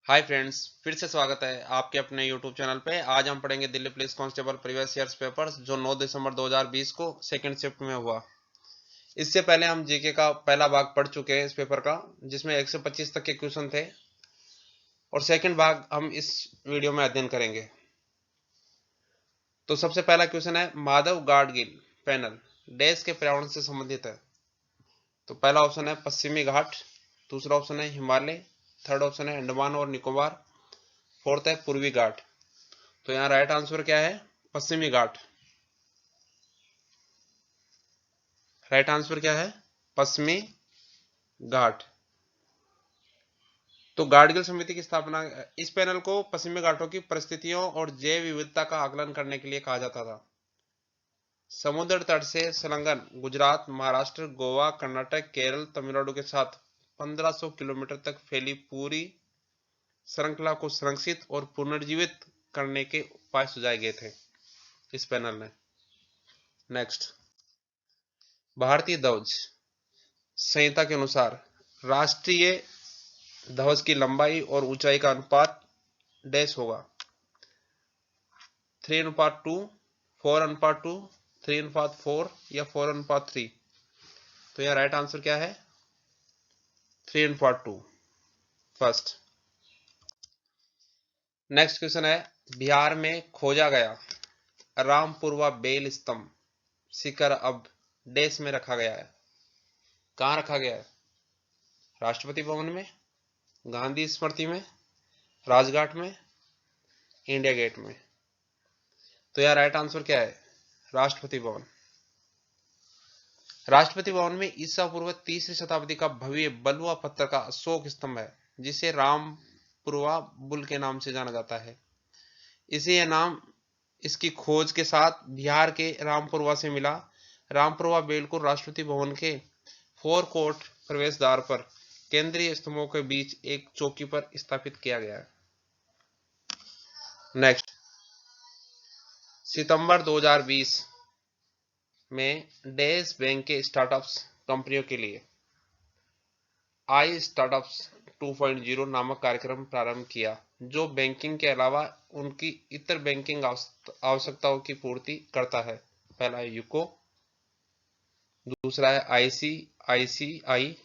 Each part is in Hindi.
हाय फ्रेंड्स, फिर से स्वागत है आपके अपने यूट्यूब चैनल पे। आज हम पढ़ेंगे Delhi police constable previous years papers जो 9 दिसंबर 2020 को सेकंड शिफ्ट में हुआ। इससे पहले हम जीके का पहला भाग पढ़ चुके हैं इस पेपर का, जिसमें 125 तक के क्वेश्चन थे, और सेकंड भाग हम इस वीडियो में अध्ययन करेंगे। तो सबसे पहला क्वेश्चन है, माधव गाडगिल पैनल देश के पर्यावरण से संबंधित है। तो पहला ऑप्शन है पश्चिमी घाट, दूसरा ऑप्शन है हिमालय, थर्ड ऑप्शन है अंडमान और निकोबार, फोर्थ है पूर्वी घाट। तो यहाँ राइट आंसर क्या है? पश्चिमी घाट। राइट आंसर क्या है? पश्चिमी घाट। तो गाडगिल समिति की स्थापना, इस पैनल को पश्चिमी घाटों की परिस्थितियों और जैव विविधता का आकलन करने के लिए कहा जाता था। समुद्र तट से संलग्न गुजरात, महाराष्ट्र, गोवा, कर्नाटक, केरल, तमिलनाडु के साथ 1500 किलोमीटर तक फैली पूरी श्रृंखला को संरक्षित और पुनर्जीवित करने के उपाय सुझाए गए थे इस पैनल में। नेक्स्ट, भारतीय ध्वज संहिता के अनुसार राष्ट्रीय ध्वज की लंबाई और ऊंचाई का अनुपात डैश होगा? 3:2, 4:2, 3:4 या 4:3? तो यहाँ राइट आंसर क्या है? 3:2 फर्स्ट। नेक्स्ट क्वेश्चन है, बिहार में खोजा गया रामपुरवा बेल स्तंभ शिखर अब डैश में रखा गया है। कहाँ रखा गया है? राष्ट्रपति भवन में, गांधी स्मृति में, राजघाट में, इंडिया गेट में? तो यार राइट आंसर क्या है? राष्ट्रपति भवन। राष्ट्रपति भवन में ईसा पूर्व तीसरी शताब्दी का भव्य बलुआ पत्थर का अशोक स्तंभ है, जिसे रामपुरवा बुल के नाम से जाना जाता है। इसे यह नाम इसकी खोज के साथ बिहार के रामपुरवा से मिला। रामपुरवा बेल को राष्ट्रपति भवन के फोर कोर्ट प्रवेश द्वार पर केंद्रीय स्तंभों के बीच एक चौकी पर स्थापित किया गया है। नेक्स्ट, सितंबर 2020 में डैश बैंक के स्टार्टअप्स कंपनियों के लिए आई स्टार्टअप्स 2.0 नामक कार्यक्रम प्रारंभ किया, जो बैंकिंग के अलावा उनकी इतर बैंकिंग आवश्यकताओं की पूर्ति करता है। पहला है यूको, दूसरा है आईसीआईसीआई,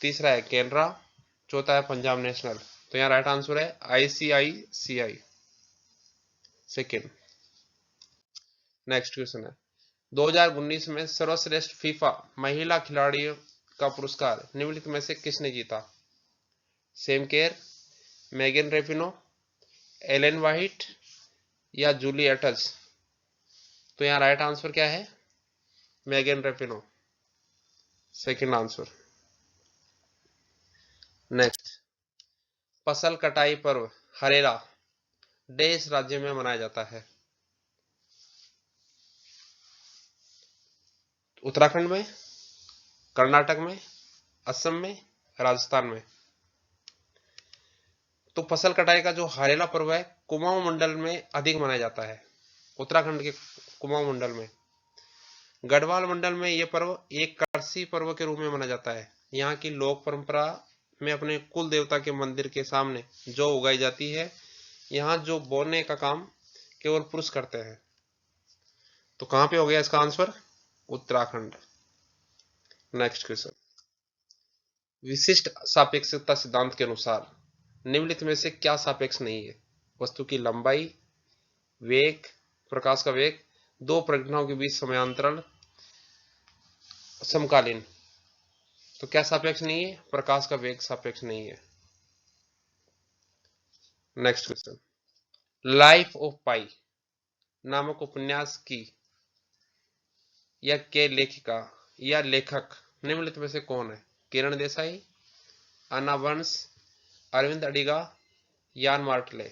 तीसरा है कैनरा, चौथा है पंजाब नेशनल। तो यहाँ राइट आंसर है आईसीआईसीआई सेकेंड। नेक्स्ट क्वेश्चन है, 2019 में सर्वश्रेष्ठ फीफा महिला खिलाड़ियों का पुरस्कार निम्नलिखित में से किसने जीता? Sam Kerr, Megan Rapinoe, Ellen White या जूली एटल्स? तो यहाँ राइट आंसर क्या है? Megan Rapinoe second answer. Next, फसल कटाई पर्व हरेला देश राज्य में मनाया जाता है? उत्तराखंड में, कर्नाटक में, असम में, राजस्थान में? तो फसल कटाई का जो हरेला पर्व है कुमाऊं मंडल में अधिक मनाया जाता है, उत्तराखंड के कुमाऊं मंडल में। गढ़वाल मंडल में यह पर्व एक कृषि पर्व के रूप में मनाया जाता है। यहाँ की लोक परंपरा में अपने कुल देवता के मंदिर के सामने जौ उगाई जाती है। यहाँ जो बोने का काम केवल पुरुष करते हैं। तो कहां पे हो गया इसका आंसर? उत्तराखंड। नेक्स्ट क्वेश्चन, विशिष्ट सापेक्षता सिद्धांत के अनुसार निम्नलिखित में से क्या सापेक्ष नहीं है? वस्तु की लंबाई, वेग, प्रकाश का वेग, दो प्रघटनाओं के बीच समयांतरण, समकालीन। तो क्या सापेक्ष नहीं है? प्रकाश का वेग सापेक्ष नहीं है। नेक्स्ट क्वेश्चन, लाइफ ऑफ पाई नामक उपन्यास की या के लेखिका या लेखक निम्नलिखित में से कौन है? किरण देसाई, अन्ना बर्न्स, अरविंद अडिगा, यान मार्टले?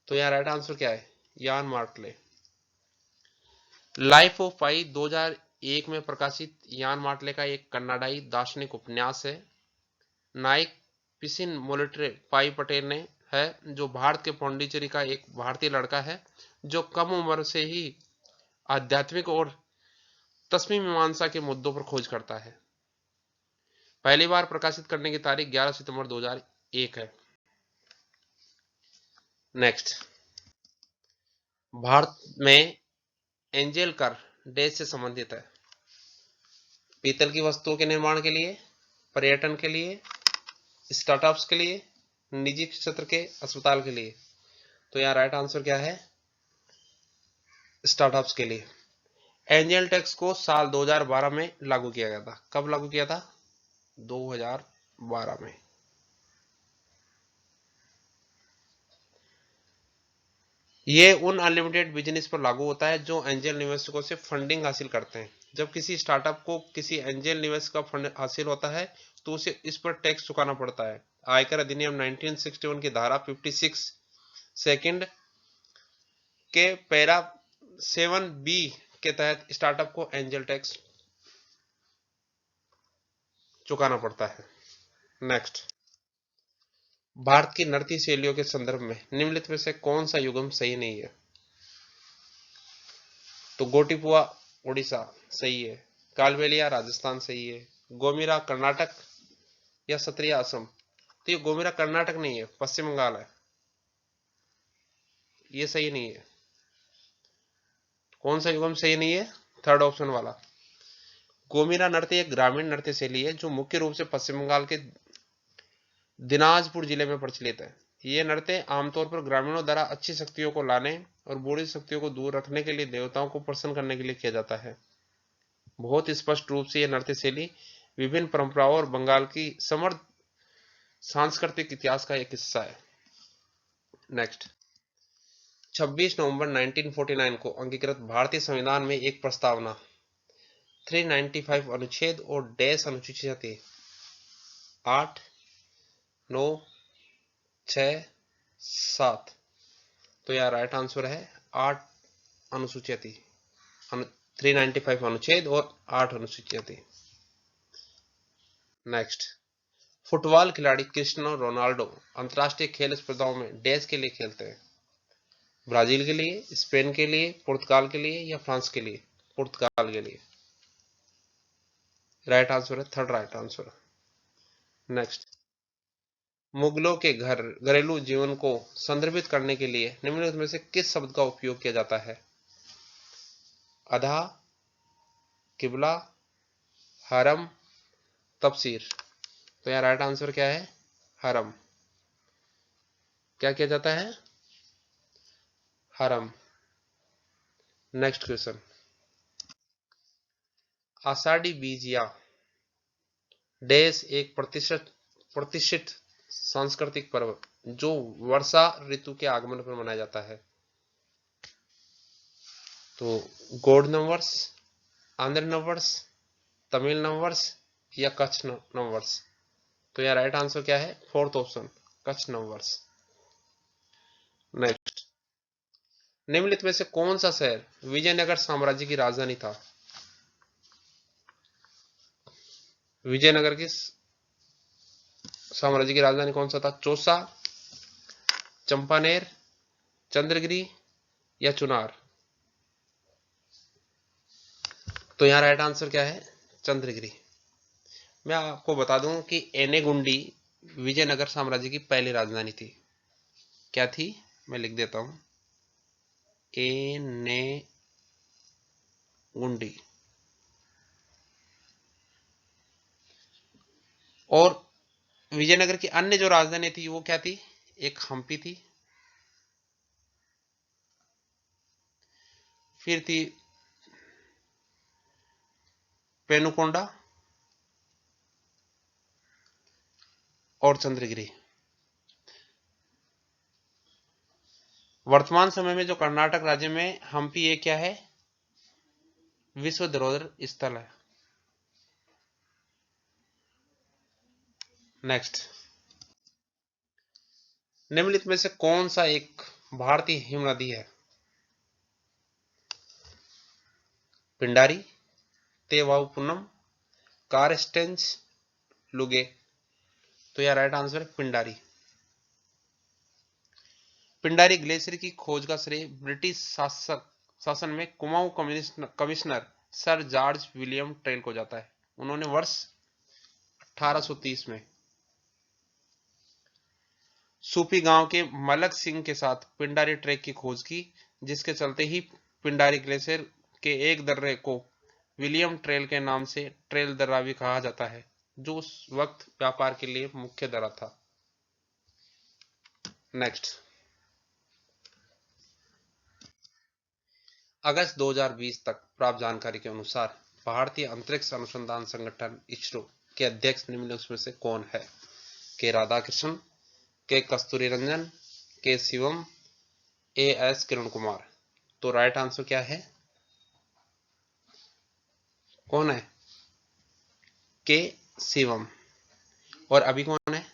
तो यहाँ राइट आंसर क्या है? यान मार्टले। लाइफ ऑफ पाई 2001 में प्रकाशित यान मार्टले का एक कन्नाडाई दार्शनिक उपन्यास है। नायक पिसिन मोलिट्रे पाई पटेल ने है, जो भारत के पौंडीचेरी का एक भारतीय लड़का है, जो कम उम्र से ही आध्यात्मिक और तस्वीर मीमांसा के मुद्दों पर खोज करता है। पहली बार प्रकाशित करने की तारीख 11 सितंबर 2001 है। नेक्स्ट, भारत में एंजल कर डैश से संबंधित है? पीतल की वस्तुओं के निर्माण के लिए, पर्यटन के लिए, स्टार्टअप्स के लिए, निजी क्षेत्र के अस्पताल के लिए। तो यहाँ राइट आंसर क्या है? स्टार्टअप्स के लिए। एंजल टैक्स को साल 2012 में लागू किया गया था। कब लागू किया था? 2012 में। ये उन अनलिमिटेड बिजनेस पर लागू होता है जो एंजल निवेशकों से फंडिंग हासिल करते हैं। जब किसी स्टार्टअप को किसी एंजल निवेश का फंड हासिल होता है तो उसे इस पर टैक्स चुकाना पड़ता है। आयकर अधिनियम 1961 की धारा 56 सेकंड के पैरा 7B के तहत स्टार्टअप को एंजल टैक्स चुकाना पड़ता है। नेक्स्ट, भारत की नृत्य शैलियों के संदर्भ में निम्नलिखित में से कौन सा युग्म सही नहीं है? तो गोटीपुआ उड़ीसा सही है, कालबेलिया राजस्थान सही है, गोमिरा कर्नाटक या सत्रिया असम। तो ये गोमिरा कर्नाटक नहीं है, पश्चिम बंगाल है, ये सही नहीं है। कौन सा युग्म सही नहीं है? थर्ड ऑप्शन वाला। गोमिरा नृत्य एक ग्रामीण नृत्य शैली है जो मुख्य रूप से पश्चिम बंगाल के दिनाजपुर जिले में प्रचलित है। ये नृत्य आमतौर पर ग्रामीणों द्वारा अच्छी शक्तियों को लाने और बुरी शक्तियों को दूर रखने के लिए देवताओं को प्रसन्न करने के लिए किया जाता है। बहुत स्पष्ट रूप से यह नृत्य शैली विभिन्न परंपराओं और बंगाल की समृद्ध सांस्कृतिक इतिहास का एक हिस्सा है। नेक्स्ट, 26 नवंबर 1949 को अंगीकृत भारतीय संविधान में एक प्रस्तावना 395 अनुच्छेद और डैश अनुसूची थी। 8, 9, 6, 7। तो यार राइट आंसर है 8 अनुसूचियां थी, 395 अनुच्छेद और 8 अनुसूचियां थी। नेक्स्ट, फुटबॉल खिलाड़ी क्रिस्टियानो रोनाल्डो अंतर्राष्ट्रीय खेल स्पर्धाओं में डैश के लिए खेलते हैं? ब्राजील के लिए, स्पेन के लिए, पुर्तगाल के लिए या फ्रांस के लिए? पुर्तगाल के लिए। राइट आंसर है थर्ड राइट आंसर। नेक्स्ट, मुगलों के घरेलू जीवन को संदर्भित करने के लिए निम्नलिखित में से किस शब्द का उपयोग किया जाता है? अधा, किबला, हरम, तफसीर। तो यहाँ राइट आंसर क्या है? हरम। क्या किया जाता है? हरम। नेक्स्ट क्वेश्चन, आषाढ़ी बीज या डैश एक प्रतिष्ठित सांस्कृतिक पर्व जो वर्षा ऋतु के आगमन पर मनाया जाता है। तो गौड़ नववर्ष, आंध्र नववर्ष, तमिल नववर्ष या कच्छ नववर्ष। तो यह राइट आंसर क्या है? फोर्थ ऑप्शन, कच्छ नववर्ष। नेक्स्ट, निम्नलिखित में से कौन सा शहर विजयनगर साम्राज्य की राजधानी था? विजयनगर की साम्राज्य की राजधानी कौन सा था? चौसा, चंपानेर, चंद्रगिरी या चुनार। तो यहाँ राइट आंसर क्या है? चंद्रगिरी। मैं आपको बता दूं कि एनेगुंडी विजयनगर साम्राज्य की पहली राजधानी थी। क्या थी? मैं लिख देता हूं, एनेगुंडी। और विजयनगर की अन्य जो राजधानी थी वो क्या थी? एक हम्पी थी, फिर थी पेनुकोंडा और चंद्रगिरी। वर्तमान समय में जो कर्नाटक राज्य में हम्पी ये क्या है? विश्व धरोहर स्थल है। नेक्स्ट, निम्नलिखित में से कौन सा एक भारतीय हिम नदी है? पिंडारी, तेवापुनम, कारस्टेंस, लुगे। तो यह राइट आंसर है पिंडारी। पिंडारी ग्लेशियर की खोज का श्रेय ब्रिटिश शासन में Kumaon commissioner sir George William trail को जाता है। उन्होंने वर्ष 1830 में सूफी गांव के मलक सिंह के साथ पिंडारी ट्रेक की खोज की, जिसके चलते ही पिंडारी ग्लेशियर के एक दर्रे को विलियम ट्रेल के नाम से ट्रेल दर्रा भी कहा जाता है, जो उस वक्त व्यापार के लिए मुख्य दर्रा था। नेक्स्ट, अगस्त 2020 तक प्राप्त जानकारी के अनुसार भारतीय अंतरिक्ष अनुसंधान संगठन इसरो के अध्यक्ष निम्नलिखित में से कौन है? के राधाकृष्णन, के कस्तूरी रंजन, के शिवम, ए एस किरण कुमार। तो राइट आंसर क्या है? कौन है? के शिवम। और अभी कौन है?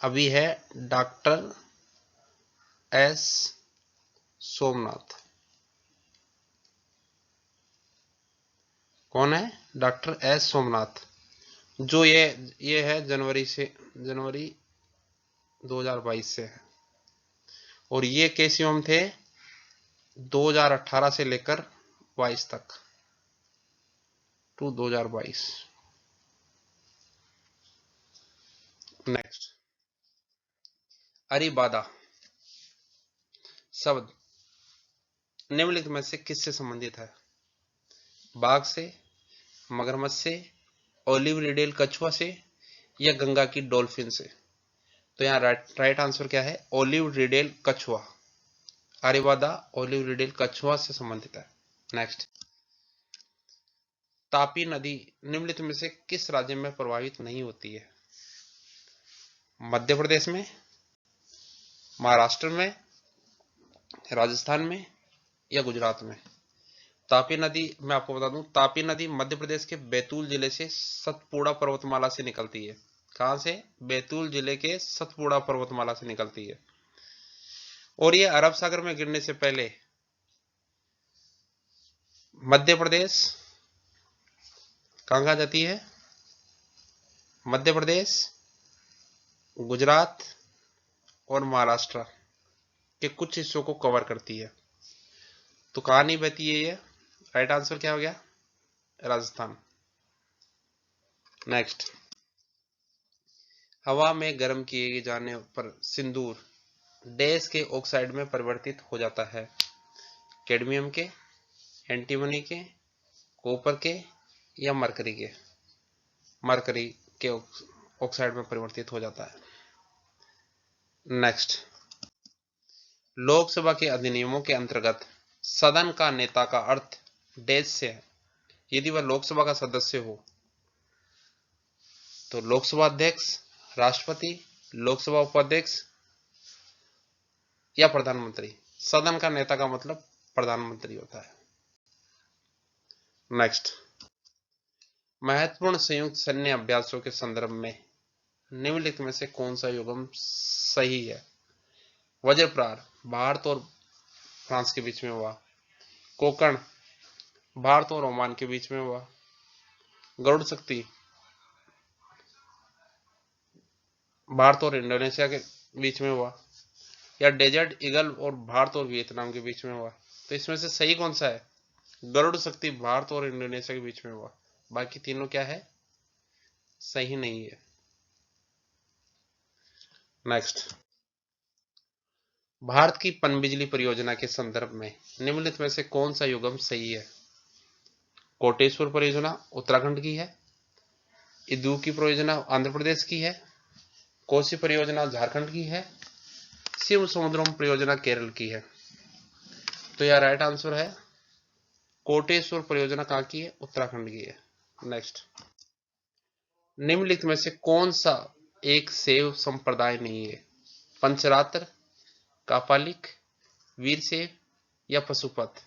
अभी है डॉक्टर एस सोमनाथ। कौन है? डॉक्टर एस सोमनाथ, जो ये है जनवरी 2022 से है। और ये के शिवम थे 2018 से लेकर 22 तक, टू 2022। नेक्स्ट, अरीबादा शब्द निम्नलिखित में से किससे संबंधित है? बाघ से, मगरमच्छ से, ओलिव रिडेल कछुआ से, या गंगा की डॉल्फिन से? तो यहाँ राइट आंसर क्या है? ओलिव रिडेल कछुआ। अरीबादा ओलिव रिडेल कछुआ से संबंधित है। नेक्स्ट, तापी नदी निम्नलिखित में से किस राज्य में प्रवाहित नहीं होती है? मध्य प्रदेश में, महाराष्ट्र में, राजस्थान में, या गुजरात में? तापी नदी, मैं आपको बता दूं, तापी नदी मध्य प्रदेश के बैतूल जिले से सतपुड़ा पर्वतमाला से निकलती है। कहां से? बैतूल जिले के सतपुड़ा पर्वतमाला से निकलती है। और ये अरब सागर में गिरने से पहले मध्य प्रदेश कहां जाती है? मध्य प्रदेश, गुजरात और महाराष्ट्र के कुछ हिस्सों को कवर करती है। तो कहां नहीं बहती है ये? राइट आंसर क्या हो गया? राजस्थान। नेक्स्ट, हवा में गर्म किए जाने पर सिंदूर डैश के ऑक्साइड में परिवर्तित हो जाता है? कैडमियम के, एंटीमनी के, कॉपर के, या मरकरी के? मरकरी के ऑक्साइड में परिवर्तित हो जाता है। नेक्स्ट, लोकसभा के अधिनियमों के अंतर्गत सदन का नेता का अर्थ डैश से है यदि वह लोकसभा का सदस्य हो? तो लोकसभा अध्यक्ष, राष्ट्रपति, लोकसभा उपाध्यक्ष, या प्रधानमंत्री? सदन का नेता का मतलब प्रधानमंत्री होता है। नेक्स्ट, महत्वपूर्ण संयुक्त सैन्य अभ्यासों के संदर्भ में निम्नलिखित में से कौन सा युग्म सही है? वज्रप्रहार भारत और फ्रांस के बीच में हुआ। कोकण भारत और ओमान के बीच में हुआ। गरुड़ शक्ति भारत और इंडोनेशिया के बीच में हुआ। या डेजर्ट ईगल और भारत और वियतनाम के बीच में हुआ। तो इसमें से सही कौन सा है? गरुड़ शक्ति भारत और इंडोनेशिया के बीच में हुआ। बाकी तीनों क्या है? सही नहीं है। नेक्स्ट, भारत की पनबिजली परियोजना के संदर्भ में निम्नलिखित में से कौन सा युग्म सही है? कोटेश्वर परियोजना उत्तराखंड की है। इदू की परियोजना आंध्र प्रदेश की है। कोसी परियोजना झारखंड की है। शिव समुद्रम परियोजना केरल की है। तो यह राइट आंसर है कोटेश्वर परियोजना कहां की है? उत्तराखंड की है। नेक्स्ट, निम्नलिखित में से कौन सा एक शैव संप्रदाय नहीं है? पंचरात्र, कापालिक, वीरशैव, या पशुपत?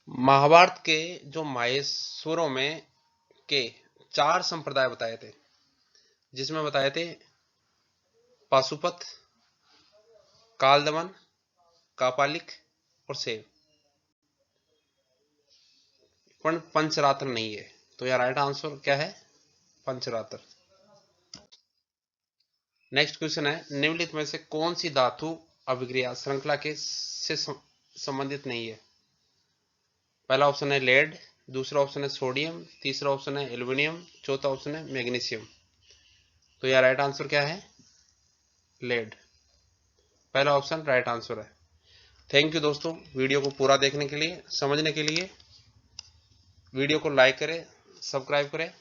महाभारत के जो माहेश्वरों में के 4 संप्रदाय बताए थे, जिसमें बताए थे पाशुपत, कालदमन, कापालिक और शैव। पर पंचरात्र नहीं है। तो यह राइट आंसर क्या है? पंचरात्र। नेक्स्ट क्वेश्चन है, निम्नलिखित में से कौन सी धातु अभिक्रिया श्रृंखला के से संबंधित नहीं है? पहला ऑप्शन है लेड, दूसरा ऑप्शन है सोडियम, तीसरा ऑप्शन है एल्यूमिनियम, चौथा ऑप्शन है मैग्नीशियम। तो यह राइट आंसर क्या है? लेड। पहला ऑप्शन राइट आंसर है। थैंक यू दोस्तों, वीडियो को पूरा देखने के लिए, समझने के लिए। वीडियो को लाइक करें, सब्सक्राइब करें।